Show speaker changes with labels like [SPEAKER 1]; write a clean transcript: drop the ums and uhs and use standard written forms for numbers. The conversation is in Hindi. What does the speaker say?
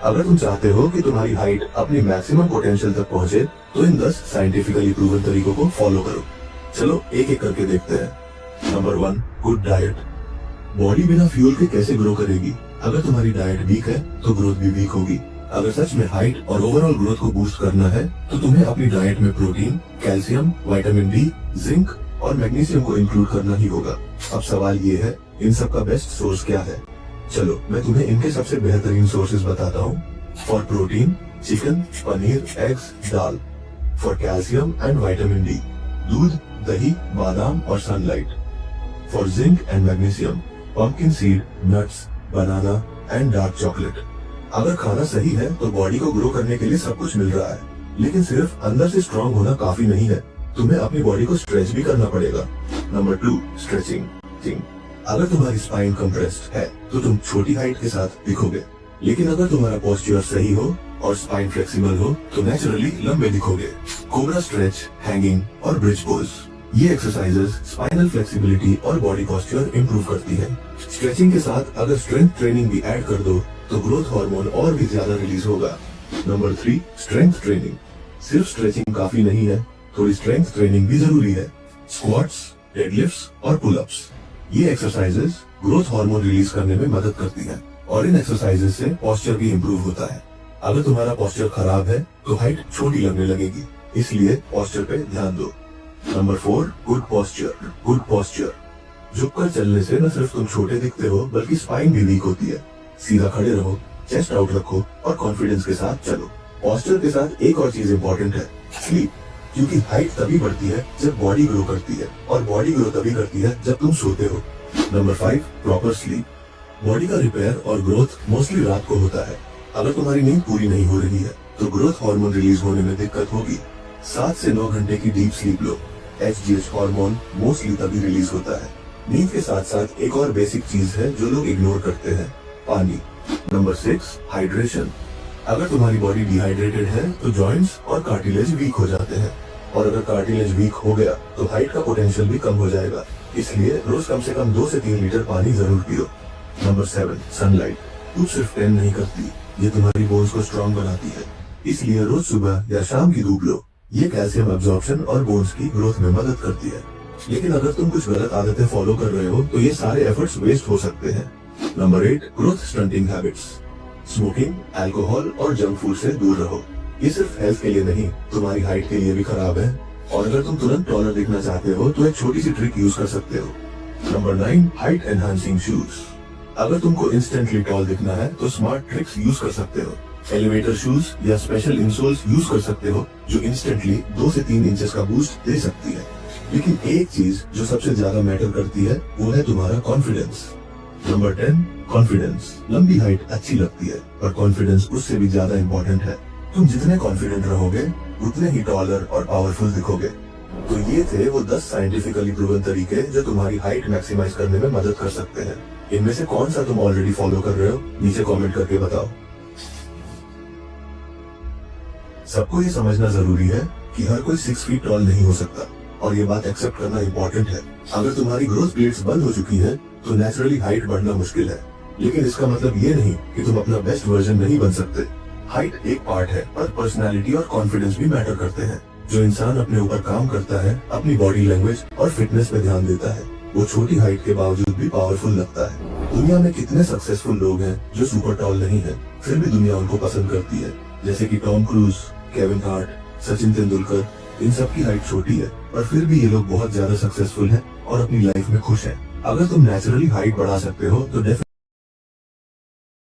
[SPEAKER 1] अगर तुम चाहते हो कि तुम्हारी हाइट अपनी मैक्सिमम पोटेंशियल तक पहुंचे, तो इन 10 साइंटिफिकली प्रूवन तरीकों को फॉलो करो। चलो एक एक करके देखते हैं। Number 1, good diet. बॉडी बिना फ्यूल के कैसे ग्रो करेगी? अगर तुम्हारी डाइट वीक है तो ग्रोथ भी वीक होगी। अगर सच में हाइट और ओवरऑल ग्रोथ को बूस्ट करना है तो तुम्हें अपनी डाइट में protein, calcium, vitamin D, zinc और मैग्नीशियम को इंक्लूड करना ही होगा। अब सवाल ये है, इन सब का बेस्ट सोर्स क्या है? चलो मैं तुम्हें इनके सबसे बेहतरीन सोर्सेज बताता हूँ। For protein, chicken, paneer, eggs, dal. For calcium and vitamin D, दूध, दही, बादाम और sunlight. For zinc and magnesium, pumpkin seed, nuts, banana and dark chocolate. अगर खाना सही है तो बॉडी को ग्रो करने के लिए सब कुछ मिल रहा है, लेकिन सिर्फ अंदर से स्ट्रॉन्ग होना काफी नहीं है। तुम्हें अपनी बॉडी को स्ट्रेच भी करना पड़ेगा। Number 2, stretching. अगर तुम्हारी स्पाइन कंप्रेस्ड है तो तुम छोटी हाइट के साथ दिखोगे, लेकिन अगर तुम्हारा पोस्चर सही हो और स्पाइन फ्लेक्सिबल हो तो नेचुरली लंबे दिखोगे। कोबरा स्ट्रेच, हैंगिंग और ब्रिज पोज, ये एक्सरसाइजेस स्पाइनल फ्लेक्सिबिलिटी और बॉडी पोस्चर इंप्रूव करती है। स्ट्रेचिंग के साथ अगर स्ट्रेंथ ट्रेनिंग भी ऐड कर दो तो ग्रोथ हार्मोन और भी ज्यादा रिलीज होगा। Number 3, strength training. सिर्फ स्ट्रेचिंग काफी नहीं है, थोड़ी स्ट्रेंथ ट्रेनिंग भी जरूरी है। स्क्वाट्स, डेडलिफ्ट्स और पुलअप्स, ये एक्सरसाइजेस ग्रोथ हार्मोन रिलीज करने में मदद करती हैं और इन एक्सरसाइजेस से पोस्चर भी इम्प्रूव होता है। अगर तुम्हारा पोस्चर खराब है तो हाइट छोटी लगने लगेगी, इसलिए पोस्चर पे ध्यान दो। Number 4, good posture. झुककर चलने से न सिर्फ तुम छोटे दिखते हो बल्कि स्पाइन भी वीक होती है। सीधा खड़े रहो, चेस्ट आउट रखो और कॉन्फिडेंस के साथ चलो। पोस्चर के साथ एक और चीज इम्पोर्टेंट है, स्लीप, क्योंकि हाइट तभी बढ़ती है जब बॉडी ग्रो करती है और बॉडी ग्रो तभी करती है जब तुम सोते हो। Number 5, proper sleep. बॉडी का रिपेयर और ग्रोथ मोस्टली रात को होता है। अगर तुम्हारी नींद पूरी नहीं हो रही है तो ग्रोथ हार्मोन रिलीज होने में दिक्कत होगी। 7 से 9 घंटे की डीप स्लीप लो। HGH हार्मोन मोस्टली तभी रिलीज होता है। नींद के साथ साथ एक और बेसिक चीज है जो लोग इग्नोर करते हैं, पानी। Number 6, hydration. अगर तुम्हारी बॉडी डिहाइड्रेटेड है तो जॉइंट्स और कार्टिलेज वीक हो जाते हैं, और अगर कार्टिलेज वीक हो गया तो हाइट का पोटेंशियल भी कम हो जाएगा। इसलिए रोज कम से कम 2 से 3 लीटर पानी जरूर पियो। Number 7, sunlight. धूप सिर्फ टैन नहीं करती, ये तुम्हारी बोन्स को स्ट्रॉन्ग बनाती है, इसलिए रोज सुबह या शाम की धूप लो। ये कैल्शियम एब्जॉर्प्शन और बोन्स की ग्रोथ में मदद करती है। लेकिन अगर तुम कुछ गलत आदतें फॉलो कर रहे हो तो ये सारे एफर्ट्स वेस्ट हो सकते हैं। Number 8, growth stunting habits. Smoking, alcohol और जंक फूड से दूर रहो। ये सिर्फ हेल्थ के लिए नहीं, तुम्हारी हाइट के लिए भी खराब है। और अगर तुम तुरंत टॉलर दिखना चाहते हो तो एक छोटी सी ट्रिक यूज कर सकते हो। Number 9, height enhancing shoes. अगर तुमको इंस्टेंटली टॉल दिखना है तो स्मार्ट ट्रिक्स यूज कर सकते हो। एलिवेटर शूज या स्पेशल इंसोल्स यूज कर सकते हो जो इंस्टेंटली 2 से 3 इंचेस का बूस्ट दे सकती है। लेकिन एक चीज जो सबसे ज्यादा मैटर करती है वो है तुम्हारा कॉन्फिडेंस। Number 10, confidence. लंबी हाइट अच्छी लगती है पर कॉन्फिडेंस उससे भी ज्यादा इम्पोर्टेंट है। तुम जितने कॉन्फिडेंट रहोगे उतने ही टॉलर और पावरफुल दिखोगे। तो ये थे वो 10 साइंटिफिकली प्रूवन तरीके जो तुम्हारी हाइट मैक्सिमाइज करने में मदद कर सकते हैं। इनमें से कौन सा तुम ऑलरेडी फॉलो कर रहे हो, नीचे कमेंट करके बताओ। सबको ये समझना जरूरी है कि हर कोई 6 फीट टॉल नहीं हो सकता, और ये बात एक्सेप्ट करना इम्पोर्टेंट है। अगर तुम्हारी ग्रोथ प्लेट्स बंद हो चुकी है तो नेचुरली हाइट बढ़ना मुश्किल है, लेकिन इसका मतलब ये नहीं कि तुम अपना बेस्ट वर्जन नहीं बन सकते। हाइट एक पार्ट है, पर पर्सनालिटी और कॉन्फिडेंस भी मैटर करते हैं। जो इंसान अपने ऊपर काम करता है, अपनी बॉडी लैंग्वेज और फिटनेस पे ध्यान देता है, वो छोटी हाइट के बावजूद भी पावरफुल लगता है। दुनिया में कितने सक्सेसफुल लोग हैं जो सुपर टॉल नहीं है, फिर भी दुनिया उनको पसंद करती है, जैसे कि Tom Cruise, Kevin Hart, Sachin Tendulkar. इन सब की हाइट छोटी है पर फिर भी ये लोग बहुत ज्यादा सक्सेसफुल हैं और अपनी लाइफ में खुश हैं। अगर तुम नेचुरली हाइट बढ़ा सकते हो तो